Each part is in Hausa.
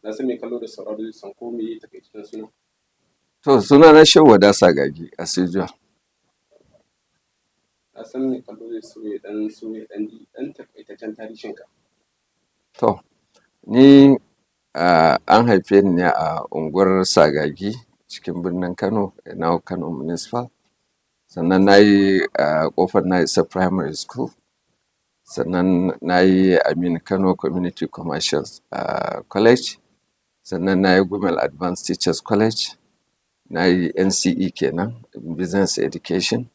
Na san mai kallo da sauraro zai san ko me takaitaccen suna. To suna na Shehu Wada Sagagi a Sijuwa. Na san mai kallo zai so ya ɗan takaitaccen tarihinka. To ni an haife ni ne a unguwar Sagagi cikin birnin Kano, now Kano Municipal. Sannan na yi ƙofar na isa primary school. Sannan na yi Aminu Kano Community Commercial College. Sannan na yi Gumel Advanced Teachers College. Na yi NCE kenan, Business Education.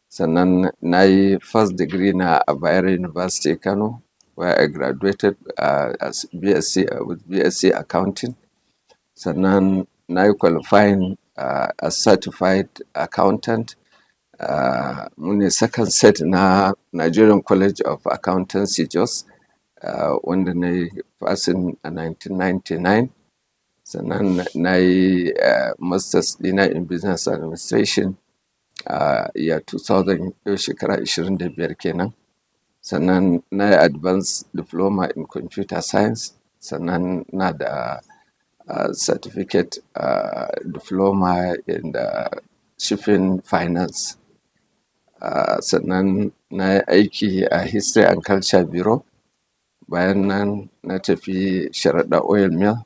Sannan na yi first degree na a Bayero University Kano, where I graduated as with BSc Accounting. Sannan na yi qualifying as certified accountant. Mu ne second set na Nigerian College of Accountancy Jos, wanda na yi passing a 1999. Sannan na yi masters ɗina in business administration year 2000, yau shekara 25 kenan. Sannan na yi advanced diploma in computer science. Sannan na da certificate diploma in shipping finance. Sannan na yi aiki a history and culture bureau. Bayan nan na tafi Sharaɗa Oil Mill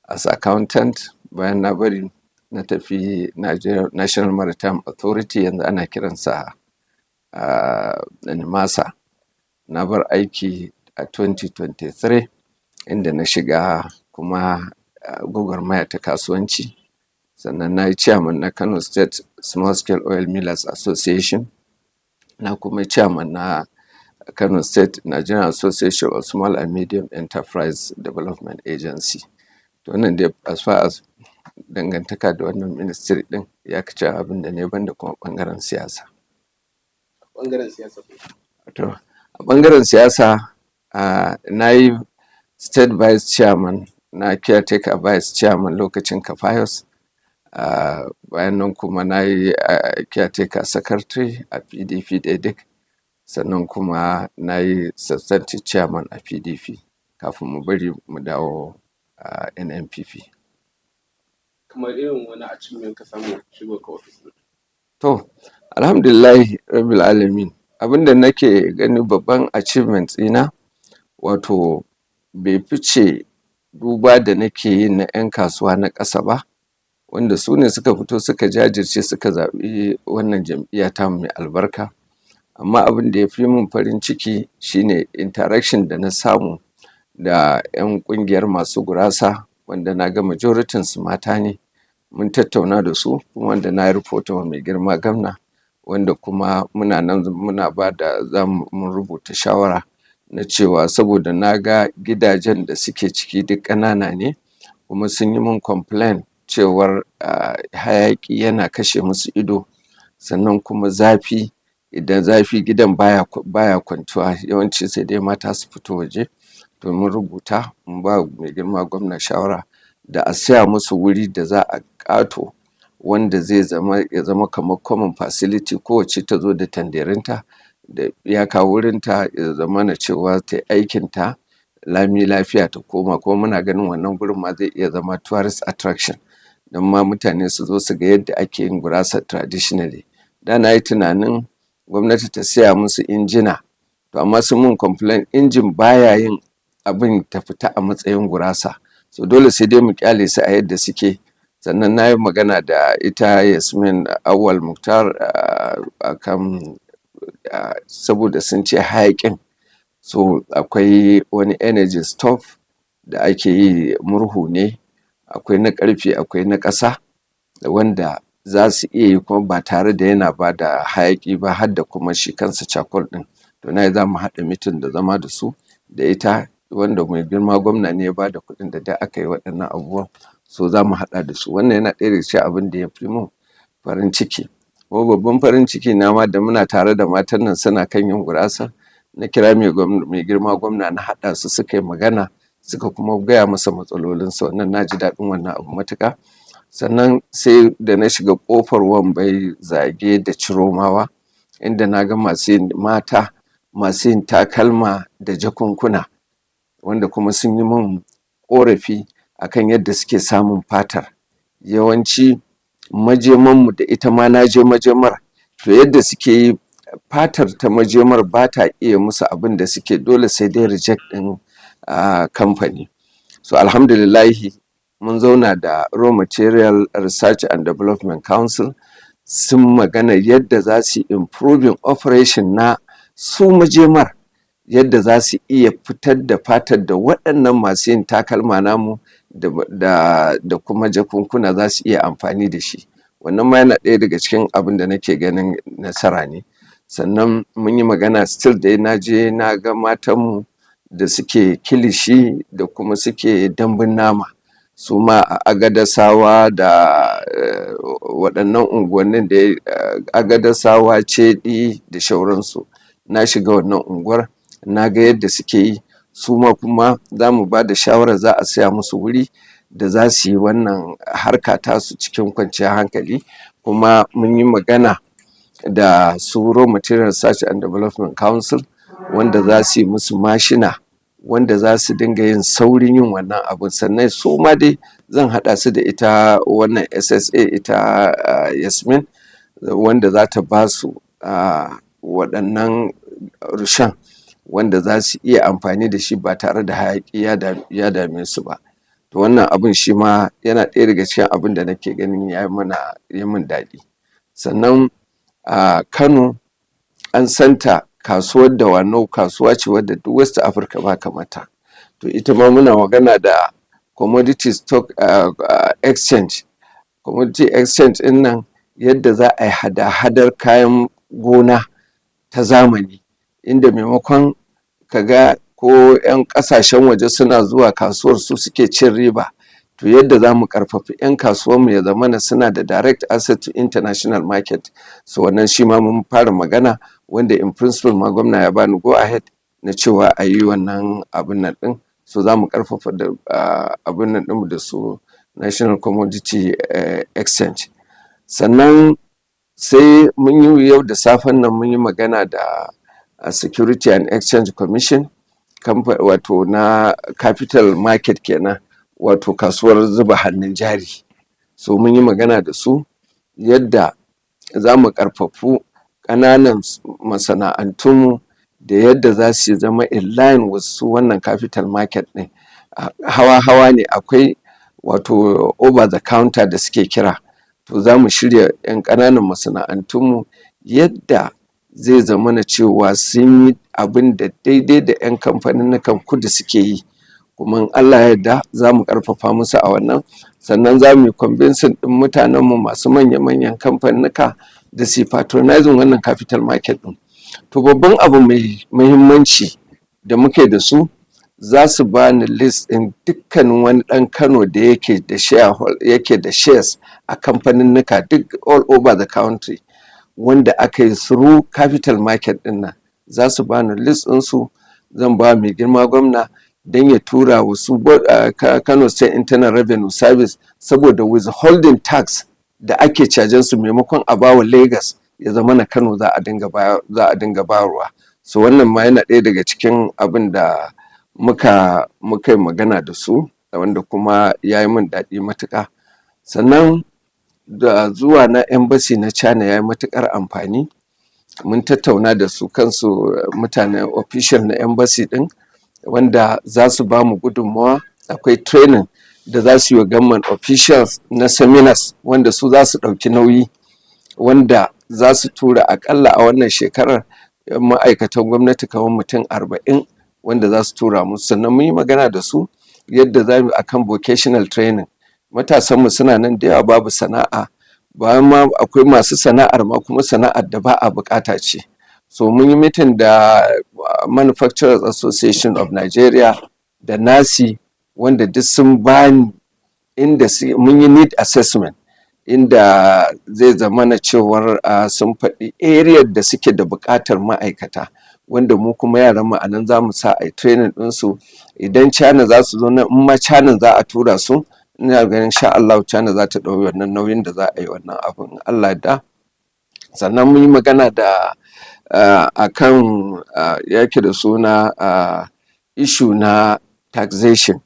as accountant. Bayan na bari na tafi National Maritime Authority, yanzu ana kiransa NIMASA. Na bar aiki a 2023 inda na shiga kuma gwagwarmaya ta kasuwanci. Sannan na yi chairman na Kano State Small Scale Oil Millers Association. Na kuma chairman na Kano State Nigerian Association of Small and Medium Enterprise Development Agency. To wannan dai as far as dangantaka da wannan ministry din ya kace abin da ne banda kuma ɓangaren siyasa. Ɓangaren siyasa. To a ɓangaren siyasa na yi state vice chairman na caretaker vice chairman lokacin Kafayos. Bayan nan kuma na yi caretaker secretary a PDP Dedik. Sannan kuma na yi substantive chairman a PDP kafin mu bari mu dawo NNPP. Kamar irin wani achievement ka samu shigo ka ofis ɗin? To alhamdulillahi rabbil alamin, abinda nake gani babban achievement ɗina wato bai fice duba da nake yi na 'yan kasuwa na ƙasa ba, wanda su ne suka fito suka jajirce suka zaɓi wannan jam'iyya tamu mai albarka. Amma abin da ya fi min farin ciki shine interaction da na samu da 'yan ƙungiyar masu gurasa, wanda na ga majoritin su mata ne. Mun tattauna da su kuma wanda na yi report wa mai girma gwamna, wanda kuma muna nan muna mun rubuta shawara na cewa saboda na ga gidajen da suke ciki duk ƙanana ne, kuma sun yi min complain cewar hayaƙi yana kashe musu ido. Sannan kuma zafi, idan zafi gidan baya kwantuwa, yawanci sai dai mata su fito waje. To mun rubuta mun ba mai girma gwamna shawara da a saya musu wuri da za a ƙato, wanda zai zama kamar common facility, kowacce ta zo da tanderinta da iyaka wurinta, ya zamana cewa ta yi aikinta lami lafiya ta koma. Kuma muna ganin wannan gurin ma zai iya zama tourist attraction, don ma mutane su zo su ga yadda ake yin gurasa traditionally. Da na yi tunanin gwamnati ta saya musu injina, to amma sun mun complain injin baya yin abin ta fita a matsayin gurasa, so dole sai dai mu kyale su a yadda suke. Sannan na yi magana da ita Yasmin Awal Muktar akan saboda sun ce hayaƙin, so akwai wani energy stove da ake yi, murhu ne, akwai na ƙarfe akwai na ƙasa, wanda za su iya yi kuma ba tare da yana ba da hayaƙi ba, har da kuma shi kansa charcoal ɗin. To na yi za mu haɗa mitin da zama da su da ita, wanda mai girma gwamna ne ya ba da kuɗin da aka yi waɗannan abubuwan, so za mu haɗa da su. Wannan yana ɗaya daga cikin abin da ya fi mun farin ciki. Kuma babban farin ciki na ma da muna tare da matan nan suna kan yin gurasa, na kira mai girma gwamna na haɗa su suka yi magana, suka kuma gaya masa matsalolinsu. Wannan na ji daɗin wannan abu matuƙa. Sannan sai da na shiga ƙofar Wambai, Zage da Ciromawa, inda na ga mata masu yin takalma da jakunkuna, wanda kuma sun yi min ƙorafi akan yadda suke samun fatar. Yawanci majemanmu da ita ma na je majemar, to yadda suke yi fatar ta majemar ba ta iya musu abin da suke, dole sai dai reject ɗin kamfani. So alhamdulillahi mun zauna da Raw Material Research and Development Council, sun magana yadda za su improving operation na su majemar, yadda za su iya fitar da fatar da waɗannan masu yin takalma namu da kuma jakunkuna za su iya amfani da shi. Wannan ma yana ɗaya daga cikin abin da nake ganin nasara ne. Sannan mun yi magana, still dai na je na ga matanmu da suke kilishi da kuma suke dambun nama, su ma a Agadasawa da waɗannan unguwannin da Agadasawa, Ceɗi da shauransu. Na shiga wannan unguwar na ga yadda suke yi, su ma kuma za mu ba da shawarar za a saya musu wuri da za su yi wannan harka tasu cikin kwanciyar hankali. Kuma mun yi magana da su Raw Material Research and Development Council, wanda za su yi musu mashina wanda za su dinga yin saurin yin wannan abun. Sannan su ma dai zan haɗa su da ita wannan SSA, ita Yasmin, wanda za ta ba su waɗannan rushen wanda za su iya amfani da shi ba tare da hayaƙi ya dame su ba. To wannan abun shi ma yana ɗaya daga cikin abin da nake ganin ya yi min daɗi. Sannan Kano an santa kasuwar Dawanau, kasuwa ce wadda duk West Africa ba kamata. To ita ma muna magana da Commodity Stock Exchange. Commodity Exchange ɗin nan yadda za a yi hada-hadar kayan gona ta zamani, inda maimakon ka ga ko 'yan ƙasashen waje suna zuwa kasuwar su suke cin riba, to yadda za mu ƙarfafi 'yan kasuwanmu ya zamana suna da direct access to international market. So wannan shi ma mun fara magana, wanda in principle ma gwamna ya bani go ahead na cewa a yi wannan abin nan ɗin. So za mu ƙarfafa da abin nan ɗinmu da su National Commodity Exchange. Sannan sai mun yi yau da safen nan mun yi magana da Security and Exchange Commission, wato na capital market kenan, wato kasuwar zuba hannun jari. So mun yi magana da su yadda za mu ƙarfafu ƙananan masana'antunmu da yadda za su zama in line with su wannan capital market ɗin. Hawa-hawa ne, akwai wato over the counter da suke kira. To za mu shirya 'yan ƙananan masana'antunmu yadda zai zamana cewa sun yi abin da daidai da 'yan kamfaninnikan kudu suke yi. Kuma in Allah ya yarda za mu ƙarfafa musu a wannan. Sannan za mu yi convincing ɗin mutanenmu masu manya-manyan kamfaninnika da su patronizing wannan capital market ɗin. To babban abu mai muhimmanci da muke da su, za su ba ni list ɗin dukkanin wani ɗan Kano da yake da shares a kamfaninnika duk all over the country, wanda aka yi through capital market ɗin nan. Za su ba ni list ɗinsu, zan ba mai girma gwamna don ya tura wasu Kano State Internal Revenue Service, saboda withholding tax da ake cajen su maimakon a bawa Lagos, ya zama na Kano za a dinga bayarwa. So wannan ma yana ɗaya daga cikin abin da muka yi magana da su, wanda kuma ya yi min daɗi matuƙa. Sannan da zuwa na embassy na China ya yi matuƙar amfani. Mun tattauna da su kansu mutanen official na embassy ɗin, wanda za su ba mu gudunmawa. Akwai training da za su yi wa government officials na seminars, wanda su za su ɗauki nauyi, wanda za su tura aƙalla a wannan shekarar ma'aikatan gwamnati kamar mutum 40, wanda za su tura musu. Sannan mun yi magana da su yadda za mu akan vocational training. Matasanmu suna nan da yawa babu sana'a, bayan ma akwai masu sana'ar ma kuma sana'ar da ba a buƙata ce. So mun yi meeting da Manufacturers Association of Nigeria da NASI, wanda duk sun bani inda mun yi need assessment, inda zai zamana cewar sun faɗi area da suke da buƙatar ma'aikata, wanda mu kuma yaran mu a nan za mu sa a training ɗinsu. Idan China za su zo nan, in ma China za a tura su, ina ganin sha Allah China za ta ɗauki wannan nauyin da za a yi wannan abin, Allah da. Sannan mun yi magana da akan yake da suna issue na taxation,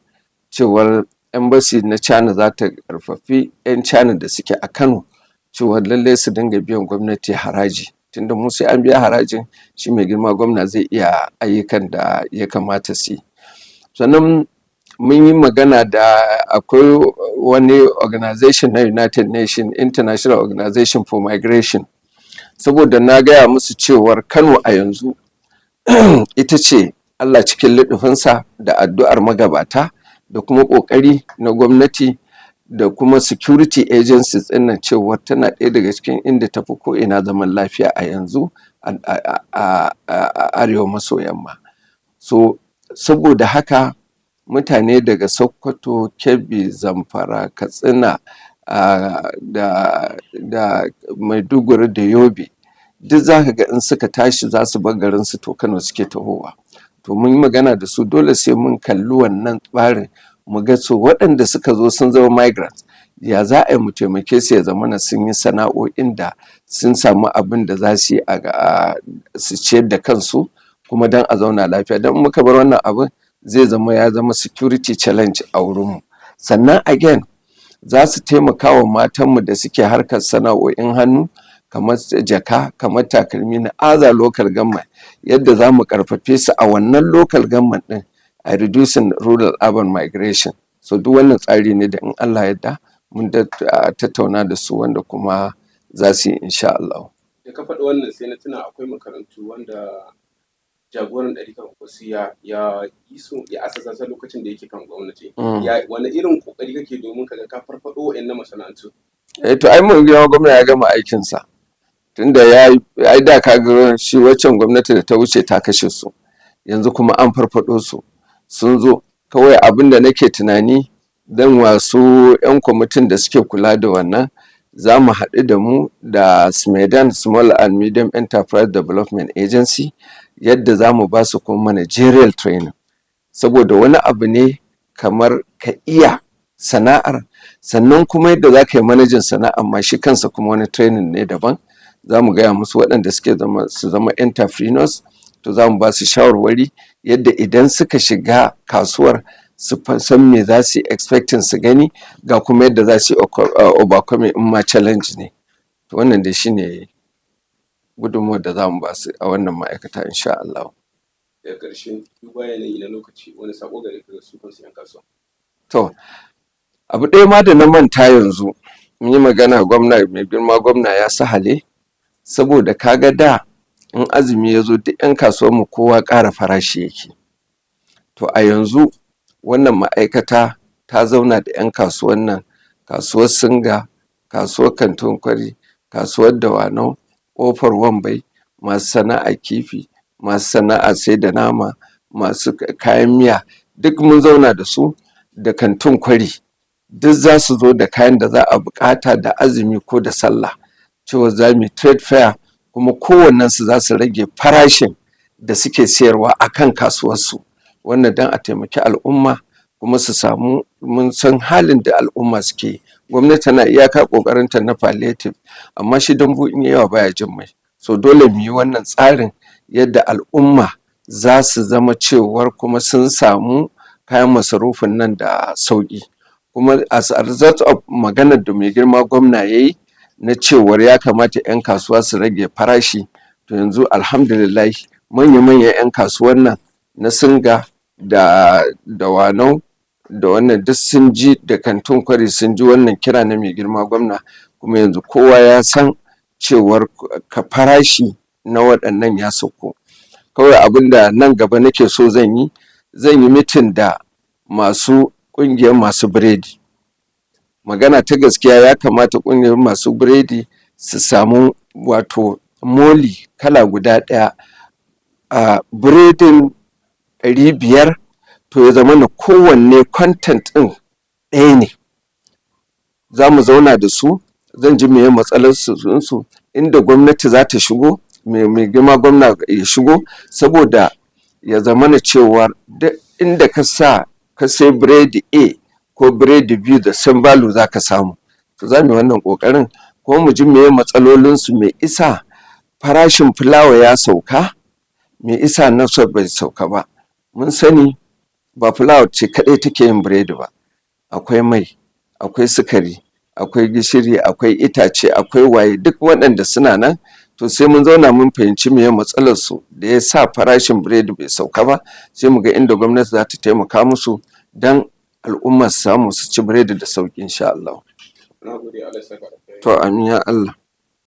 cewar embassy na China za ta ƙarfafi 'yan China da suke a Kano cewa lallai su dinga biyan gwamnati haraji, tunda mu sai an biya harajin shi mai girma gwamna zai iya ayyukan da ya kamata su yi. Sannan mun yi magana da akwai wani organization na United Nations, International Organization for Migration, saboda na gaya musu cewar Kano a yanzu ita ce Allah cikin luɗufinsa da addu'ar magabata da kuma ƙoƙari na gwamnati da kuma security agencies ɗin nan, cewar tana ɗaya daga cikin inda tafi ko'ina zaman lafiya a yanzu a arewa maso yamma. So saboda haka mutane daga Sokoto, Kebbi, Zamfara, Katsina, da Maiduguri da Yobe, duk za ka ga in suka tashi za su bar garinsu to Kano suke tahowa. To mun yi magana da su, dole sai mun kalli wannan tsarin mu ga so waɗanda suka zo sun zama migrants, ya za a yi mu taimake su ya zamana sun yi sana'o'in da sun samu abin da za su yi su ciyar da kansu, kuma don a zauna lafiya. Don muka bar wannan abin zai zama ya zama security challenge a wurinmu. Sannan again za su taimaka wa matanmu da suke harkar sana'o'in hannu kamar jaka, kamar takalmi na other local government, yadda za mu ƙarfafe su a wannan local government ɗin a reducing rural urban migration. So duk wannan tsari ne da in Allah yadda mun tattauna da su, wanda kuma za su yi insha Allah. Da ka faɗi wannan sai na tuna akwai makarantu wanda jagoran ɗarikar wasu ya yi su ya asasa lokacin da yake kan gwamnati. Wani irin ƙoƙari kake domin ka ga ka farfaɗo wa'annan masana'antu? To ai mun ga gwamna ya gama aikinsa, tunda ya yi da ka ga shi waccan gwamnati da ta wuce ta kashe su, yanzu kuma an farfaɗo su sun zo. Kawai abin da nake tunani, dan wasu 'yan kwamitin da suke kula da wannan za mu haɗu da mu da SMEDAN, Small and Medium Enterprise Development Agency, yadda za mu ba su kuma managerial training, saboda wani abu ne kamar ka iya sana'ar, sannan kuma yadda za ka yi manajin sana'ar ma shi kansa kuma wani training ne daban. Za mu gaya musu waɗanda suke su zama entrepreneurs, to za mu ba su shawarwari yadda idan suka shiga kasuwar su san me za su yi expecting su gani, ga kuma yadda za su yi overcoming in ma challenge ne. To wannan dai shine gudunmuwar da za mu ba su a wannan ma'aikata insha Allah. Daga ƙarshe, duba yanayi na lokaci, wani saƙo gare ka ga su kansu 'yan kasuwa? To abu ɗaya ma da na manta yanzu, mun yi magana mai girma gwamna ya sahale, saboda kaga da in azumi ya zo duk 'yan kasuwanmu kowa ƙara farashi yake. To a yanzu wannan ma'aikata ta zauna da 'yan kasuwan nan, kasuwar Singa, kasuwar Kantin Kwari, kasuwar Dawanau, ƙofar Wambai, masu sana'ar kifi, masu sana'ar sai da nama, masu kayan miya, duk mun zauna da su, da Kantin Kwari, duk za su zo da kayan da za a buƙata da azumi ko da sallah, cewa za mu yi trade fair, kuma kowannensu za su rage farashin da suke sayarwa a kan kasuwarsu, wannan don a taimaki al'umma kuma su samu, mun san halin da al'umma suke. Gwamnati tana iyaka ƙoƙarinta na palliative, amma shi dambu in yawa baya jin mai. So dole mu yi wannan tsarin yadda al'umma za su zama cewar kuma sun samu kayan masarufin nan da sauƙi. Kuma as a result of maganar da mai girma gwamna ya yi na cewar ya kamata 'yan kasuwa su rage farashi, to yanzu alhamdulillah manya-manyan 'yan kasuwan nan na Singa da Dawanau da wannan duk sun ji, da Kantin Kwari sun ji wannan kira na mai girma gwamna, kuma yanzu kowa ya san cewar farashi na waɗannan ya sauko. Kawai abin da nan gaba nake so zan yi mitin da masu ƙungiyar masu biredi. Magana ta gaskiya, ya kamata ƙungiyar masu biredi su samu wato moli kala guda ɗaya, a biredin 500, to ya zama na kowanne content ɗin ɗaya ne. Za mu zauna da su, zan ji meye matsalar su, inda gwamnati za ta shigo, mai girma gwamna ya shigo, saboda ya zama na cewa duk inda ka sai biredi A ko biredi B da same value za ka samu. To za mu yi wannan ƙoƙarin, kuma mu ji meye matsalolinsu, me isa farashin fulawa ya sauka, me isa na bai sauka ba. Mun sani ba fulawa ce kaɗai take yin biredi ba, akwai mai, akwai sukari, akwai gishiri, akwai itace, akwai waye, duk waɗanda suna nan. To sai mun zauna mun fahimci meye matsalar su da ya sa farashin biredi bai sauka ba, sai mu ga inda gwamnati za ta taimaka musu don al'umma su samu su ci biredi da sauƙi insha Allah. To amin ya Allah.